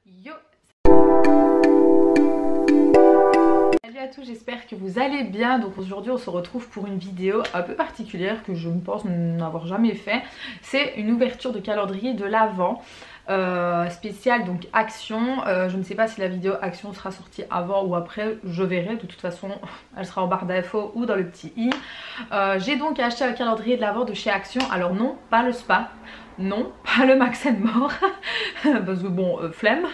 Yo! Salut à tous, j'espère que vous allez bien. Donc aujourd'hui on se retrouve pour une vidéo un peu particulière que je ne pense n'avoir jamais fait. C'est une ouverture de calendrier de l'Avent spécial, donc Action. Je ne sais pas si la vidéo Action sera sortie avant ou après, je verrai. De toute façon elle sera en barre d'infos ou dans le petit i. J'ai donc acheté un calendrier de l'Avent de chez Action. Alors non, pas le spa. Non, pas le Max & More parce que bon, flemme.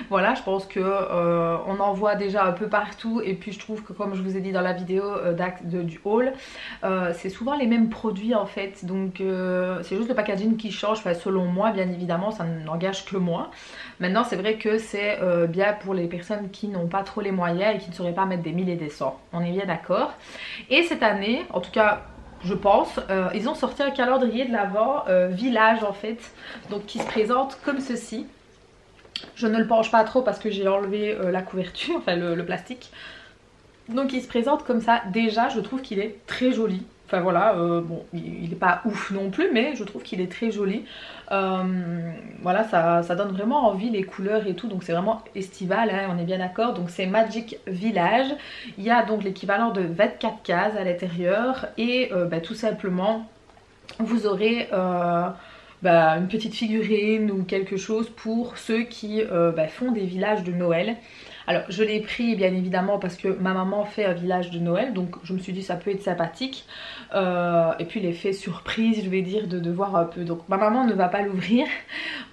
Voilà, je pense que on en voit déjà un peu partout. Et puis je trouve que, comme je vous ai dit dans la vidéo du haul, c'est souvent les mêmes produits en fait. Donc c'est juste le packaging qui change, enfin, selon moi bien évidemment, ça n'engage que moi. Maintenant c'est vrai que c'est bien pour les personnes qui n'ont pas trop les moyens et qui ne sauraient pas mettre des 1000 et des 100. On est bien d'accord. Et cette année, en tout cas je pense, ils ont sorti un calendrier de l'Avent village en fait, donc qui se présente comme ceci. Je ne le penche pas trop parce que j'ai enlevé la couverture, enfin le plastique. Donc il se présente comme ça. Déjà je trouve qu'il est très joli. Enfin voilà, bon il n'est pas ouf non plus, mais je trouve qu'il est très joli. Voilà, ça donne vraiment envie, les couleurs et tout, donc c'est vraiment estival, hein, on est bien d'accord. Donc c'est Magic Village. Il y a donc l'équivalent de 24 cases à l'intérieur et tout simplement vous aurez une petite figurine ou quelque chose pour ceux qui font des villages de Noël. Alors je l'ai pris bien évidemment parce que ma maman fait un village de Noël, donc je me suis dit ça peut être sympathique. Et puis l'effet surprise, je vais dire, de voir un peu. Donc ma maman ne va pas l'ouvrir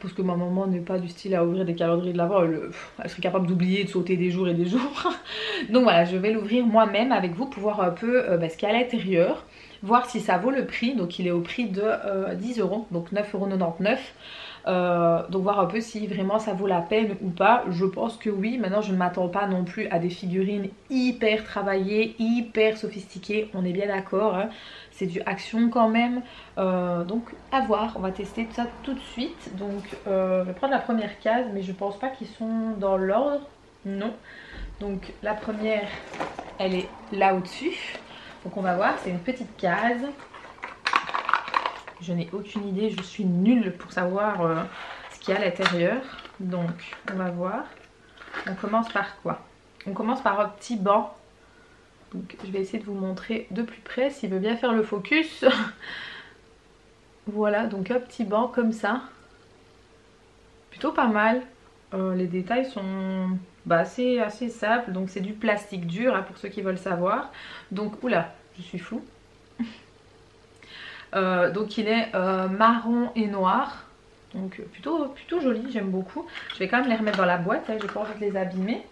parce que ma maman n'est pas du style à ouvrir des calendriers de l'Avent. Elle serait capable d'oublier, de sauter des jours et des jours. Donc voilà, je vais l'ouvrir moi-même avec vous pour voir un peu ce qu'il y a à l'intérieur, voir si ça vaut le prix. Donc il est au prix de 10 €, donc 9,99 €. Donc voir un peu si vraiment ça vaut la peine ou pas. Je pense que oui. Maintenant je ne m'attends pas non plus à des figurines hyper travaillées, hyper sophistiquées, on est bien d'accord, hein. C'est du Action quand même, donc à voir. On va tester ça tout de suite. Donc je vais prendre la première case, mais je pense pas qu'ils sont dans l'ordre, non. Donc la première elle est là au-dessus, donc on va voir. C'est une petite case. Je n'ai aucune idée, je suis nulle pour savoir ce qu'il y a à l'intérieur. Donc on va voir. On commence par quoi? On commence par un petit banc. Donc je vais essayer de vous montrer de plus près s'il veut bien faire le focus. Voilà, donc un petit banc comme ça. Plutôt pas mal. Les détails sont assez simples. Donc c'est du plastique dur, hein, pour ceux qui veulent savoir. Donc oula, je suis floue. Donc il est marron et noir, donc plutôt joli, j'aime beaucoup. Je vais quand même les remettre dans la boîte, hein, j'ai pas envie de les abîmer.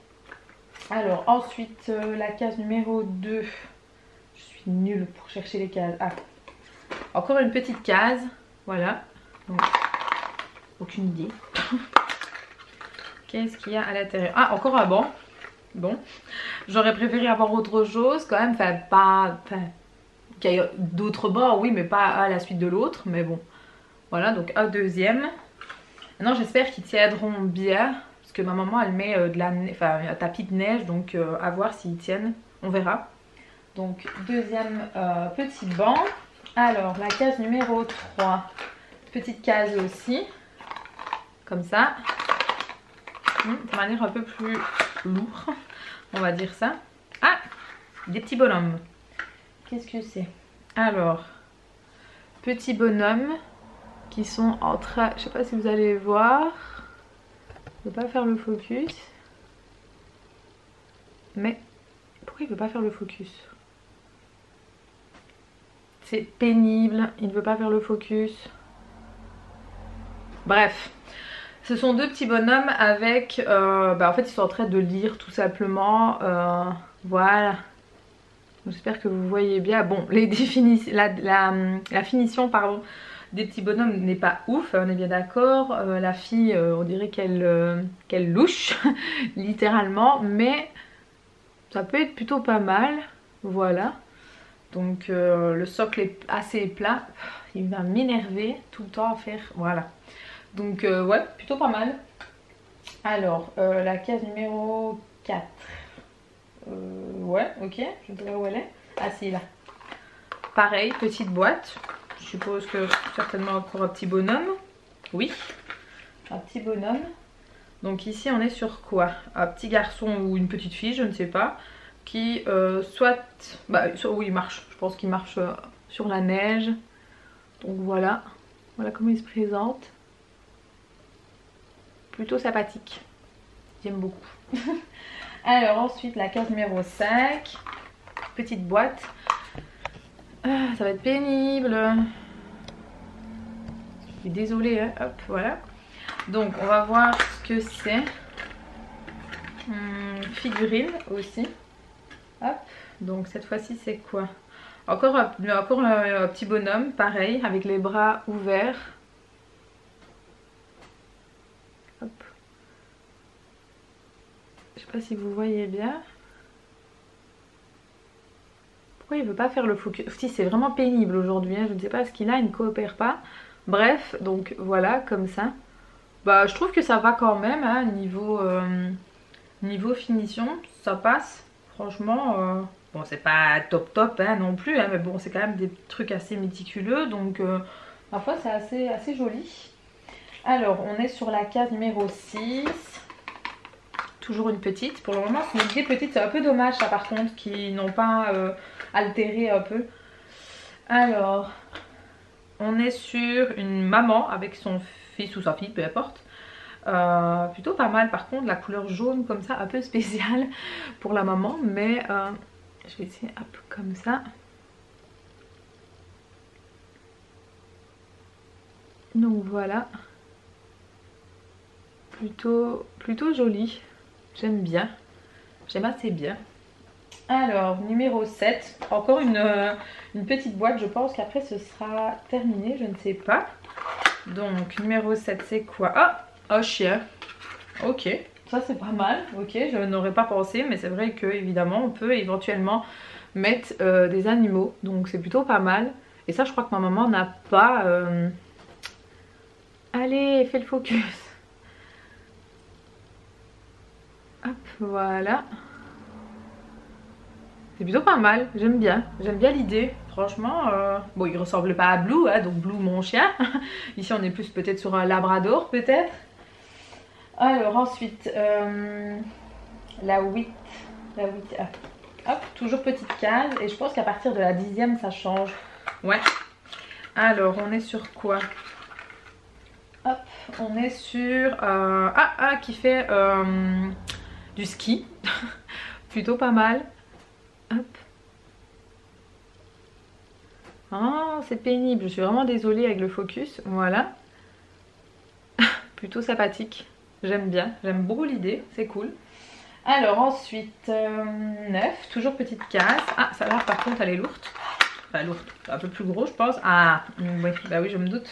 Alors ensuite la case numéro 2, je suis nulle pour chercher les cases. Ah, encore une petite case, voilà. Donc, aucune idée. Qu'est-ce qu'il y a à l'intérieur? Ah, encore un banc. Bon, j'aurais préféré avoir autre chose quand même, qu'il y ait d'autres bancs, oui, mais pas à la suite de l'autre. Mais bon, voilà, donc un deuxième. Maintenant j'espère qu'ils tiendront bien, parce que ma maman elle met un tapis de neige, donc à voir s'ils tiennent, on verra. Donc deuxième petit banc. Alors la case numéro 3, petite case aussi, comme ça. Ça m'a l'air un peu plus lourd, on va dire ça. Ah, des petits bonhommes. Qu'est-ce que c'est? Alors, petits bonhommes qui sont en train... Je sais pas si vous allez voir. Je ne veux pas faire le focus. Mais pourquoi il ne veut pas faire le focus? C'est pénible. Il ne veut pas faire le focus. Bref. Ce sont deux petits bonhommes avec... en fait, ils sont en train de lire tout simplement. Voilà. J'espère que vous voyez bien. Bon, la finition pardon, des petits bonhommes n'est pas ouf, on est bien d'accord. La fille, on dirait qu'elle louche, littéralement. Mais ça peut être plutôt pas mal. Voilà. Donc le socle est assez plat. Il va m'énerver tout le temps à faire. Voilà. Donc ouais, plutôt pas mal. Alors, la case numéro 4. Ouais, ok, je ne sais pas où elle est. Ah si, là. Pareil, petite boîte. Je suppose que certainement encore un petit bonhomme. Oui, un petit bonhomme. Donc ici on est sur quoi? Un petit garçon ou une petite fille, je ne sais pas, qui oui, il marche, je pense qu'il marche sur la neige. Donc voilà, voilà comment il se présente. Plutôt sympathique, j'aime beaucoup. Alors ensuite la case numéro 5, petite boîte. Ah, ça va être pénible. Je suis désolée, hein. Hop, voilà. Donc on va voir ce que c'est. Figurine aussi. Hop, donc cette fois-ci c'est quoi? Encore un petit bonhomme, pareil, avec les bras ouverts. Hop. Je sais pas si vous voyez bien. Pourquoi il veut pas faire le focus? Si, c'est vraiment pénible aujourd'hui, hein. Je ne sais pas ce qu'il a, il ne coopère pas. Bref, donc voilà, comme ça. Bah, je trouve que ça va quand même, hein, niveau finition, ça passe. Franchement, bon, c'est pas top hein, non plus, hein, mais bon, c'est quand même des trucs assez méticuleux, donc parfois c'est assez joli. Alors, on est sur la case numéro 6. Toujours une petite. Pour le moment, c'est une idée petite. C'est un peu dommage, ça, par contre, qu'ils n'ont pas altéré un peu. Alors, on est sur une maman avec son fils ou sa fille, peu importe. Plutôt pas mal, par contre, la couleur jaune comme ça, un peu spéciale pour la maman. Mais je vais essayer, hop, comme ça. Donc voilà. Plutôt joli. J'aime bien. J'aime assez bien. Alors, numéro 7. Encore une petite boîte. Je pense qu'après ce sera terminé. Je ne sais pas. Donc, numéro 7, c'est quoi? Ah, un chien. Ok. Ça, c'est pas mal. Ok, je n'aurais pas pensé. Mais c'est vrai que évidemment, on peut éventuellement mettre des animaux. Donc, c'est plutôt pas mal. Et ça, je crois que ma maman n'a pas... Allez, fais le focus. Hop, voilà. C'est plutôt pas mal, j'aime bien l'idée. Franchement, bon, il ressemble pas à Blue, hein, donc Blue mon chien. Ici on est plus peut-être sur un labrador peut-être. Alors ensuite, la 8. Hop, toujours petite case. Et je pense qu'à partir de la 10e ça change. Ouais. Alors on est sur quoi? Hop, on est sur... qui fait du ski. Plutôt pas mal. Hop. Oh, c'est pénible. Je suis vraiment désolée avec le focus. Voilà. Plutôt sympathique. J'aime bien. J'aime beaucoup l'idée. C'est cool. Alors ensuite, 9. Toujours petite case. Ah, ça là par contre elle est lourde. Enfin lourde. Un peu plus gros je pense. Ah, oui. Bah oui, je me doute.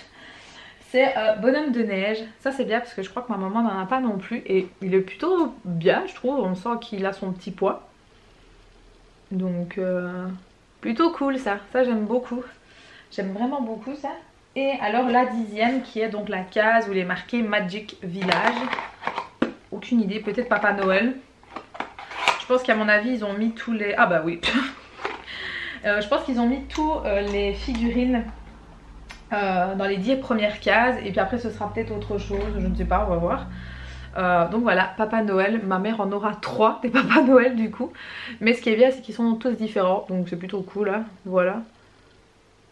C'est bonhomme de neige. Ça c'est bien parce que je crois que ma maman n'en a pas non plus. Et il est plutôt bien, je trouve. On sent qu'il a son petit poids. Donc plutôt cool ça. Ça j'aime beaucoup. J'aime vraiment beaucoup ça. Et alors la 10e qui est donc la case où il est marqué Magic Village. Aucune idée. Peut-être Papa Noël. Je pense qu'à mon avis ils ont mis tous les... Ah bah oui. Je pense qu'ils ont mis tous les figurines dans les 10 premières cases. Et puis après ce sera peut-être autre chose. Je ne sais pas, on va voir. Donc voilà, Papa Noël, ma mère en aura 3 des Papa Noël du coup. Mais ce qui est bien c'est qu'ils sont tous différents, donc c'est plutôt cool hein. Voilà.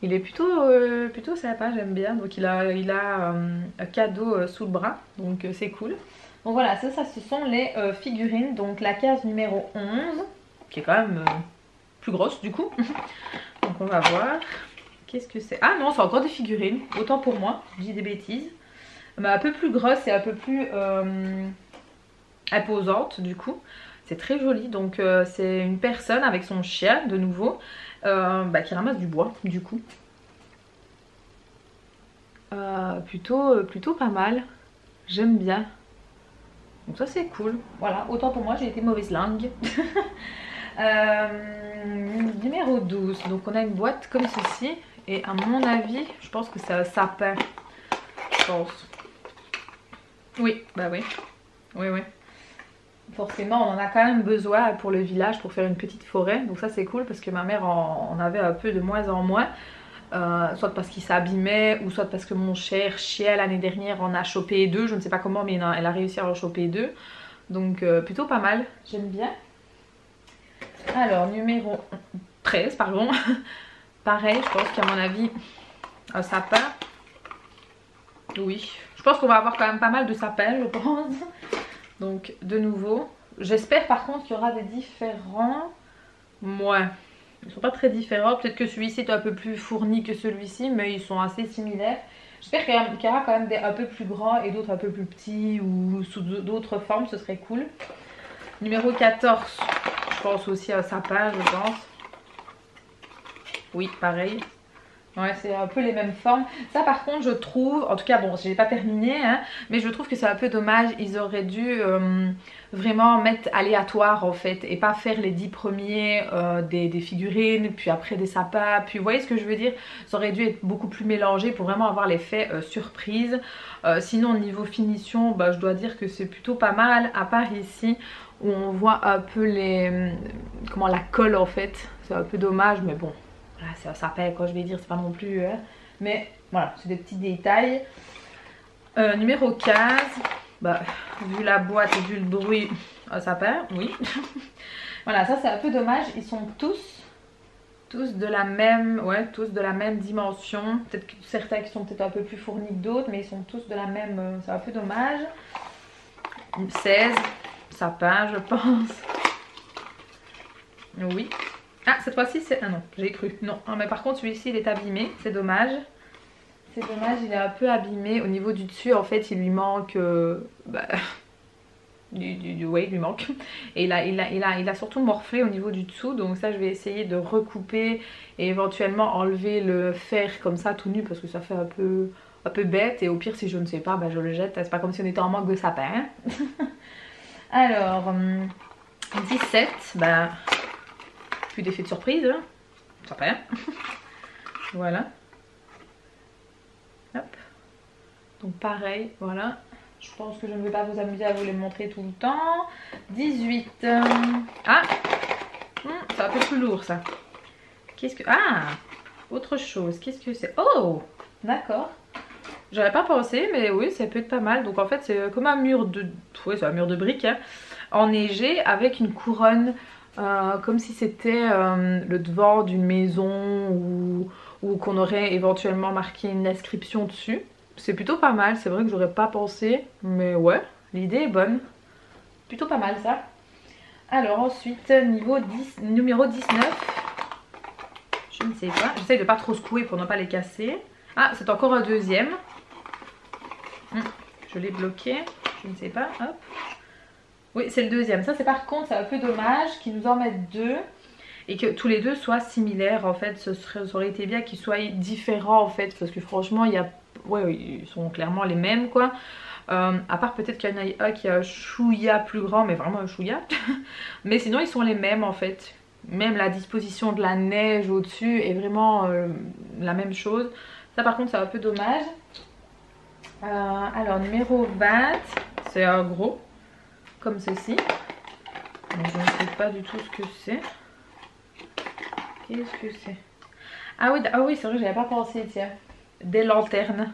Il est plutôt sympa, j'aime bien. Donc il a un cadeau sous le bras, donc c'est cool. Donc voilà, ça ce sont les figurines. Donc la case numéro 11, qui est quand même plus grosse du coup. Donc on va voir. Qu'est-ce que c'est? Ah non, c'est encore des figurines, autant pour moi, je dis des bêtises. Mais un peu plus grosse et un peu plus imposante du coup. C'est très joli. Donc c'est une personne avec son chien de nouveau qui ramasse du bois du coup. Plutôt pas mal. J'aime bien. Donc ça c'est cool. Voilà, autant pour moi j'ai été mauvaise langue. Numéro 12. Donc on a une boîte comme ceci. Et à mon avis, je pense que c'est un sapin. Je pense. Oui, bah oui. Oui. Forcément, on en a quand même besoin pour le village, pour faire une petite forêt. Donc ça, c'est cool parce que ma mère en avait un peu de moins en moins. soit parce qu'il s'abîmait ou soit parce que mon cher chien l'année dernière en a chopé 2, je ne sais pas comment mais elle a réussi à en choper 2, donc plutôt pas mal, j'aime bien. Alors numéro 13 pardon, pareil je pense qu'à mon avis un sapin, oui je pense qu'on va avoir quand même pas mal de sapins je pense, donc de nouveau j'espère par contre qu'il y aura des différents, ouais. Ils sont pas très différents, peut-être que celui-ci est un peu plus fourni que celui-ci, mais ils sont assez similaires. J'espère qu'il y aura quand même des un peu plus grands et d'autres un peu plus petits ou sous d'autres formes, ce serait cool. Numéro 14, je pense aussi à un sapin, je pense. Oui, pareil. Ouais, c'est un peu les mêmes formes. Ça par contre je trouve, en tout cas bon je l'ai pas terminé hein, mais je trouve que c'est un peu dommage. Ils auraient dû vraiment mettre aléatoire en fait et pas faire les 10 premiers des figurines, puis après des sapins, puis vous voyez ce que je veux dire. Ça aurait dû être beaucoup plus mélangé pour vraiment avoir l'effet surprise. Sinon au niveau finition bah, je dois dire que c'est plutôt pas mal, à part ici où on voit un peu les comment la colle en fait. C'est un peu dommage mais bon. Voilà, c'est un sapin quand je vais dire, c'est pas non plus... mais voilà, c'est des petits détails. Numéro 15, bah, vu la boîte et vu le bruit, un sapin, oui. Voilà, ça c'est un peu dommage. Ils sont tous de la même, ouais, tous de la même dimension. Peut-être que certains qui sont peut-être un peu plus fournis que d'autres, mais ils sont tous de la même... c'est un peu dommage. 16, sapin je pense. Oui. Ah cette fois-ci c'est... ah non j'ai cru, non mais par contre celui-ci il est abîmé, c'est dommage. C'est dommage, il est un peu abîmé au niveau du dessus en fait, il lui manque bah, ouais il lui manque. Et il a surtout morflé au niveau du dessous, donc ça je vais essayer de recouper et éventuellement enlever le fer comme ça tout nu parce que ça fait un peu bête et au pire si je ne sais pas bah je le jette, c'est pas comme si on était en manque de sapin. Alors 17, bah... plus d'effet de surprise, hein. Sapin. Voilà. Hop. Donc pareil, voilà. Je pense que je ne vais pas vous amuser à vous les montrer tout le temps. 18. Ah, c'est un peu plus lourd ça. Qu'est-ce que... ah, autre chose. Qu'est-ce que c'est? Oh, d'accord. J'aurais pas pensé, mais oui, ça peut être pas mal. Donc en fait, c'est comme un mur de... oui, c'est un mur de briques, hein, enneigé avec une couronne... comme si c'était le devant d'une maison ou qu'on aurait éventuellement marqué une inscription dessus. C'est plutôt pas mal, c'est vrai que j'aurais pas pensé, mais ouais, l'idée est bonne. Plutôt pas mal ça. Alors ensuite, numéro 19. Je ne sais pas, j'essaye de pas trop secouer pour ne pas les casser. Ah, c'est encore un deuxième. Je l'ai bloqué, je ne sais pas, hop. Oui, c'est le deuxième. Ça, c'est par contre, c'est un peu dommage qu'ils nous en mettent deux et que tous les deux soient similaires. En fait, ça aurait été bien qu'ils soient différents en fait, parce que franchement, il y a, ouais, ils sont clairement les mêmes quoi. À part peut-être qu'il y en a un qui a un chouïa plus grand, mais vraiment un chouïa. Mais sinon, ils sont les mêmes en fait. Même la disposition de la neige au-dessus est vraiment la même chose. Ça, par contre, c'est un peu dommage. Alors, numéro 20, c'est un gros. Comme ceci. Donc, je ne sais pas du tout ce que c'est. Qu'est-ce que c'est? Ah oui, c'est vrai, j'avais pas pensé, tiens. Des lanternes.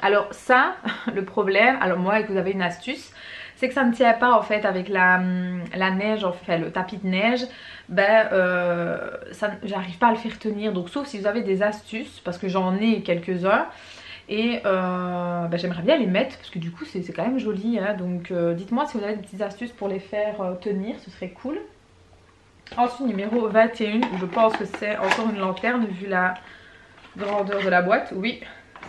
Alors ça, le problème, alors moi, que vous avez une astuce, c'est que ça ne tient pas en fait avec la neige, enfin le tapis de neige. Ben, j'arrive pas à le faire tenir. Donc sauf si vous avez des astuces, parce que j'en ai quelques-uns. Et bah, j'aimerais bien les mettre parce que du coup c'est quand même joli hein. Donc dites-moi si vous avez des petites astuces pour les faire tenir, ce serait cool. Ensuite numéro 21, je pense que c'est encore une lanterne vu la grandeur de la boîte. Oui,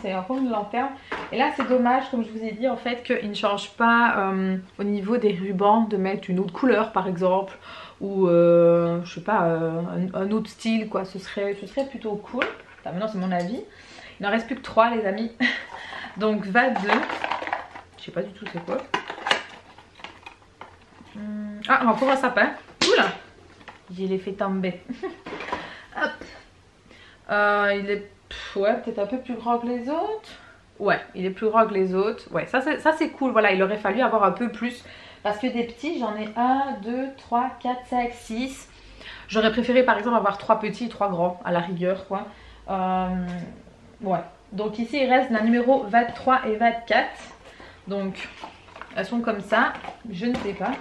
c'est encore une lanterne. Et là c'est dommage comme je vous ai dit en fait qu'ils ne changent pas au niveau des rubans, de mettre une autre couleur par exemple. Ou je sais pas, un autre style quoi, ce serait plutôt cool. Enfin, maintenant c'est mon avis. Il n'en reste plus que 3 les amis. Donc 22. Je sais pas du tout c'est quoi. Ah encore un sapin. Oula, je l'ai fait tomber. Hop. Il est ouais, peut-être un peu plus grand que les autres. Ouais, il est plus grand que les autres. Ouais, ça c'est cool. Voilà, il aurait fallu avoir un peu plus. Parce que des petits, j'en ai 1, 2, 3, 4, 5, 6. J'aurais préféré par exemple avoir 3 petits et 3 grands à la rigueur quoi. Ouais, donc ici il reste la numéro 23 et 24. Donc elles sont comme ça, je ne sais pas.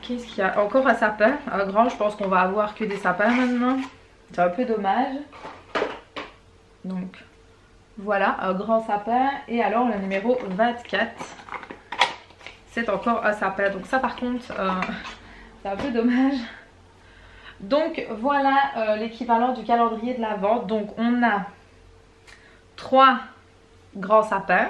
Qu'est-ce qu'il y a encore un sapin? Un grand, je pense qu'on va avoir que des sapins maintenant. C'est un peu dommage. Donc voilà, un grand sapin. Et alors le numéro 24, c'est encore un sapin. Donc ça par contre, c'est un peu dommage. Donc voilà l'équivalent du calendrier de l'Avent. Donc on a 3 grands sapins.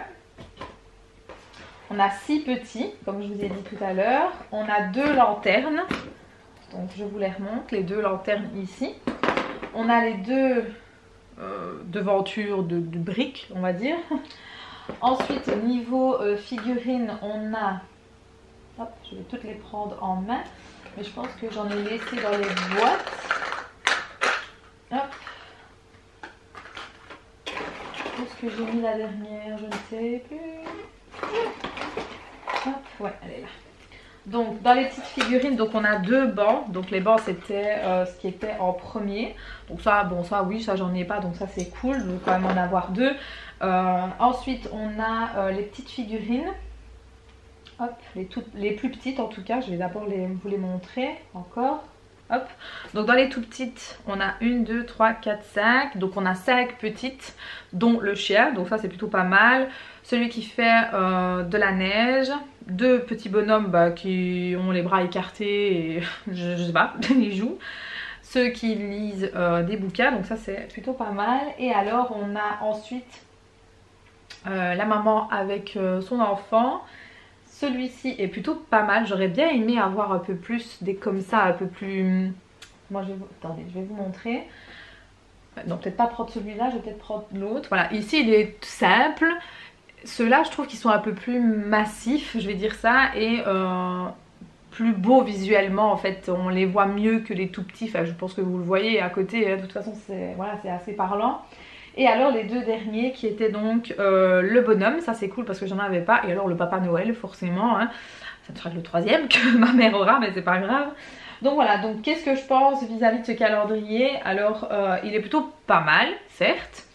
On a 6 petits, comme je vous ai dit tout à l'heure. On a 2 lanternes. Donc je vous les remonte, les 2 lanternes ici. On a les 2 devantures de briques, on va dire. Ensuite, niveau figurines, on a... Hop, je vais toutes les prendre en main. Mais je pense que j'en ai laissé dans les boîtes. Hop. Où est-ce que j'ai mis la dernière? Je ne sais plus. Hop, ouais, elle est là. Donc dans les petites figurines, donc on a 2 bancs. Donc les bancs c'était ce qui était en premier. Donc ça, bon ça oui, ça j'en ai pas, donc ça c'est cool. Je veux quand même en avoir 2. Ensuite on a les petites figurines. Hop, les plus petites en tout cas. Je vais d'abord vous les montrer encore. Hop. Donc dans les tout petites, on a 1, 2, 3, 4, 5. Donc on a 5 petites, dont le chien. Donc ça c'est plutôt pas mal. Celui qui fait de la neige. 2 petits bonhommes qui ont les bras écartés et je sais pas, ils jouent. Ceux qui lisent des bouquins. Donc ça c'est plutôt pas mal. Et alors on a ensuite la maman avec son enfant. Celui-ci est plutôt pas mal. J'aurais bien aimé avoir un peu plus des comme ça, un peu plus... Moi, attendez, je vais vous montrer. Non, peut-être pas prendre celui-là, je vais peut-être prendre l'autre. Voilà, ici il est simple. Ceux-là, je trouve qu'ils sont un peu plus massifs, je vais dire ça, et plus beaux visuellement. En fait, on les voit mieux que les tout petits. Enfin, je pense que vous le voyez à côté. De toute façon, c'est voilà, c'est assez parlant. Et alors les 2 derniers qui étaient donc le bonhomme, ça c'est cool parce que j'en avais pas. Et alors le Papa Noël forcément, hein. Ça sera le 3e que ma mère aura mais c'est pas grave. Donc voilà, donc qu'est-ce que je pense vis-à-vis de ce calendrier? Alors il est plutôt pas mal, certes.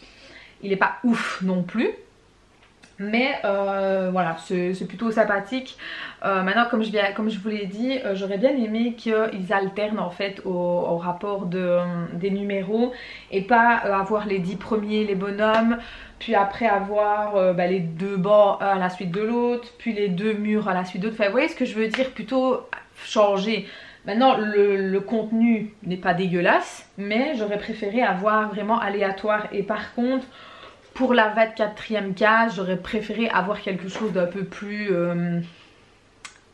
Il est pas ouf non plus. Mais voilà, c'est plutôt sympathique. Maintenant, comme je vous l'ai dit, j'aurais bien aimé qu'ils alternent en fait au rapport des numéros et pas avoir les 10 premiers, les bonhommes, puis après avoir les 2 bancs à la suite de l'autre, puis les 2 murs à la suite d'autre. Enfin, vous voyez ce que je veux dire, plutôt changer. Maintenant, le contenu n'est pas dégueulasse, mais j'aurais préféré avoir vraiment aléatoire. Et par contre, pour la 24e case, j'aurais préféré avoir quelque chose d'un peu plus...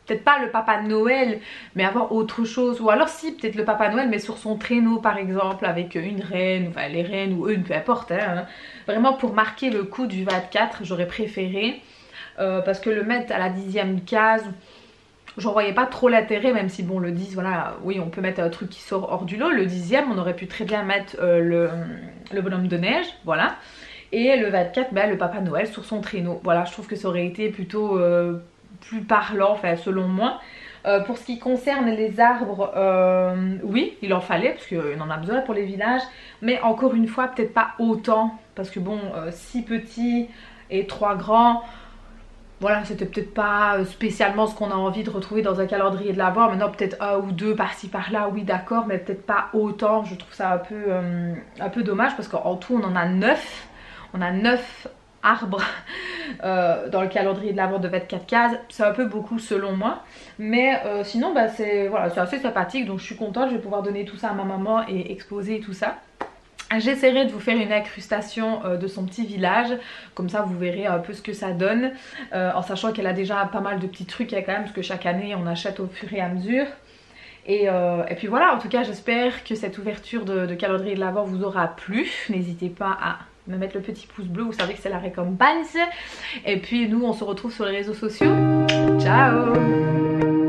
peut-être pas le Papa Noël, mais avoir autre chose. Ou alors si, peut-être le Papa Noël, mais sur son traîneau par exemple, avec une reine, enfin les reines ou une, peu importe. Hein. Vraiment pour marquer le coup du 24, j'aurais préféré. Parce que le mettre à la 10e case... J'en voyais pas trop l'intérêt, même si bon le 10, voilà, oui on peut mettre un truc qui sort hors du lot. Le 10e, on aurait pu très bien mettre le bonhomme de neige, voilà. Et le 24, le Papa Noël sur son traîneau. Voilà, je trouve que ça aurait été plutôt plus parlant, enfin selon moi. Pour ce qui concerne les arbres, oui, il en fallait, parce qu'il en a besoin pour les villages. Mais encore une fois, peut-être pas autant, parce que bon, 6 petits et 3 grands... Voilà, c'était peut-être pas spécialement ce qu'on a envie de retrouver dans un calendrier de l'Avent. Maintenant, peut-être 1 ou 2 par-ci par-là, oui d'accord, mais peut-être pas autant. Je trouve ça un peu dommage parce qu'en tout, on en a 9. On a 9 arbres dans le calendrier de l'Avent de 24 cases. C'est un peu beaucoup selon moi. Mais sinon, c'est assez sympathique. Donc je suis contente, je vais pouvoir donner tout ça à ma maman et exposer tout ça. J'essaierai de vous faire une incrustation de son petit village, comme ça vous verrez un peu ce que ça donne, en sachant qu'elle a déjà pas mal de petits trucs quand même, parce que chaque année on achète au fur et à mesure. Et puis voilà, en tout cas j'espère que cette ouverture de calendrier de l'Avent vous aura plu. N'hésitez pas à me mettre le petit pouce bleu, vous savez que c'est la récompense. Et puis nous on se retrouve sur les réseaux sociaux. Ciao!